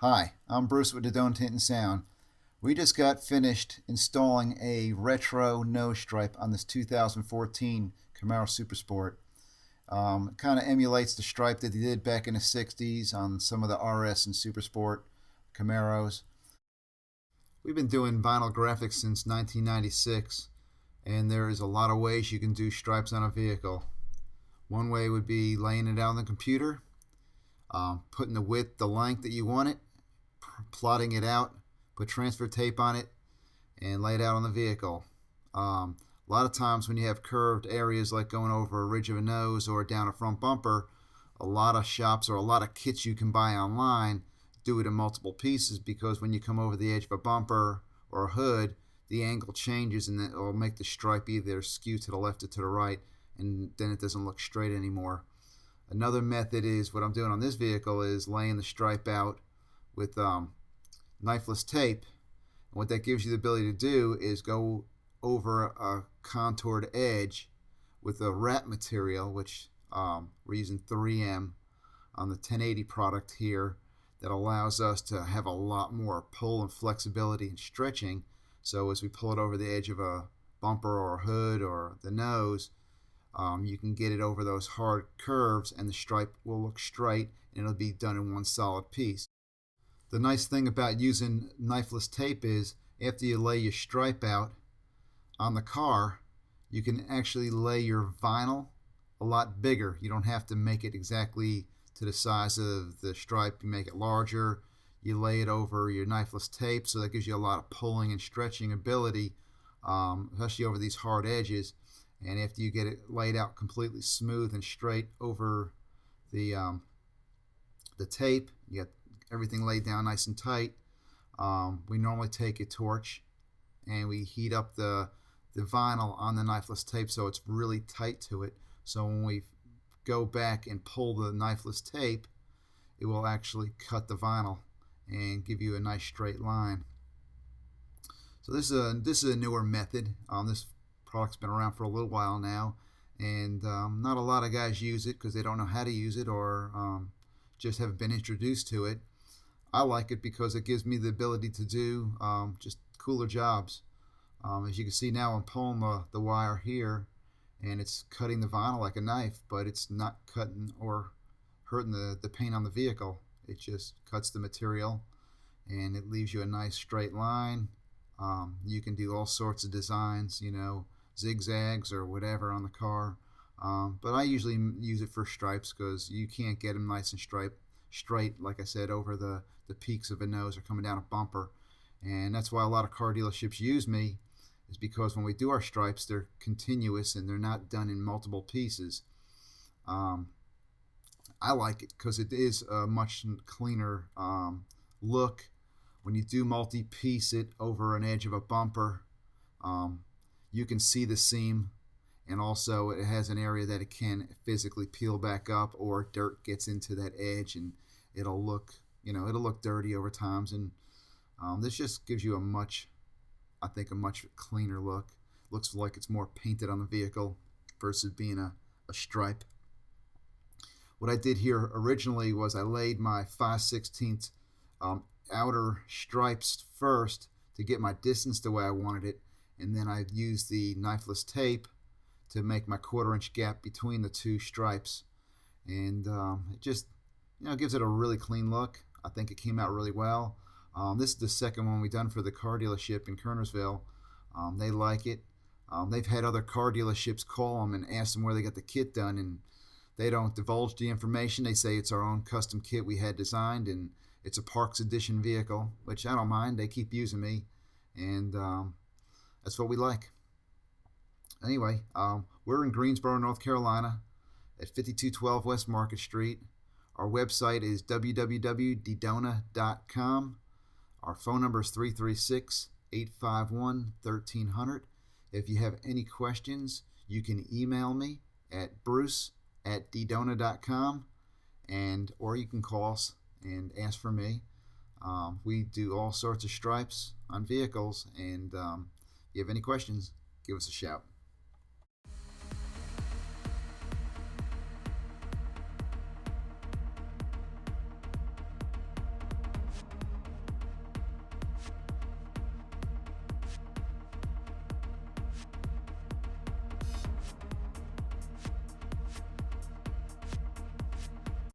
Hi, I'm Bruce with DeDona Tint and Sound. We just got finished installing a retro nose stripe on this 2014 Camaro Super Sport. It kind of emulates the stripe that they did back in the 60s on some of the RS and Super Sport Camaros. We've been doing vinyl graphics since 1996, and there is a lot of ways you can do stripes on a vehicle. One way would be laying it out on the computer, putting the width, the length that you want it, plotting it out, put transfer tape on it, and lay it out on the vehicle. A lot of times when you have curved areas like going over a ridge of a nose or down a front bumper, a lot of shops or a lot of kits you can buy online do it in multiple pieces, because when you come over the edge of a bumper or a hood, the angle changes and it will make the stripe either skew to the left or to the right, and then it doesn't look straight anymore. Another method is what I'm doing on this vehicle is laying the stripe out with knifeless tape. And what that gives you the ability to do is go over a contoured edge with a wrap material, which we're using 3M on the 1080 product here, that allows us to have a lot more pull and flexibility and stretching. So as we pull it over the edge of a bumper or a hood or the nose, you can get it over those hard curves and the stripe will look straight and it'll be done in one solid piece. The nice thing about using knifeless tape is after you lay your stripe out on the car, you can actually lay your vinyl a lot bigger. You don't have to make it exactly to the size of the stripe. You make it larger, you lay it over your knifeless tape, so that gives you a lot of pulling and stretching ability, especially over these hard edges. And after you get it laid out completely smooth and straight over the tape, you got everything laid down nice and tight. We normally take a torch and we heat up the vinyl on the knifeless tape so it's really tight to it. So when we go back and pull the knifeless tape, it will actually cut the vinyl and give you a nice straight line. So this is a newer method. This product's been around for a little while now, and not a lot of guys use it because they don't know how to use it or just haven't been introduced to it. I like it because it gives me the ability to do just cooler jobs. As you can see now, I'm pulling the wire here, and it's cutting the vinyl like a knife, but it's not cutting or hurting the paint on the vehicle. It just cuts the material and it leaves you a nice straight line. You can do all sorts of designs, zigzags or whatever on the car, but I usually use it for stripes because you can't get them nice and straight, like I said, over the peaks of a nose or coming down a bumper. And that's why a lot of car dealerships use me, is because when we do our stripes, they're continuous and they're not done in multiple pieces. I like it because it is a much cleaner look. When you do multi-piece it over an edge of a bumper, you can see the seam, and also it has an area that it can physically peel back up, or dirt gets into that edge and it'll look dirty over times. And this just gives you I think a much cleaner look. Looks like it's more painted on the vehicle versus being a stripe. What I did here originally was I laid my 5/16 outer stripes first to get my distance the way I wanted it, and then I used the knifeless tape to make my 1/4 inch gap between the two stripes, and it just gives it a really clean look. I think it came out really well. This is the second one we've done for the car dealership in Kernersville. They like it. They've had other car dealerships call them and ask them where they got the kit done, and they don't divulge the information. They say it's our own custom kit we had designed, and it's a Parks Edition vehicle, which I don't mind. They keep using me, and that's what we like. Anyway, we're in Greensboro, North Carolina at 5212 West Market Street. Our website is www.dedona.com. Our phone number is 336-851-1300. If you have any questions, you can email me at bruce@dedona.com, or you can call us and ask for me. We do all sorts of stripes on vehicles, and if you have any questions, give us a shout.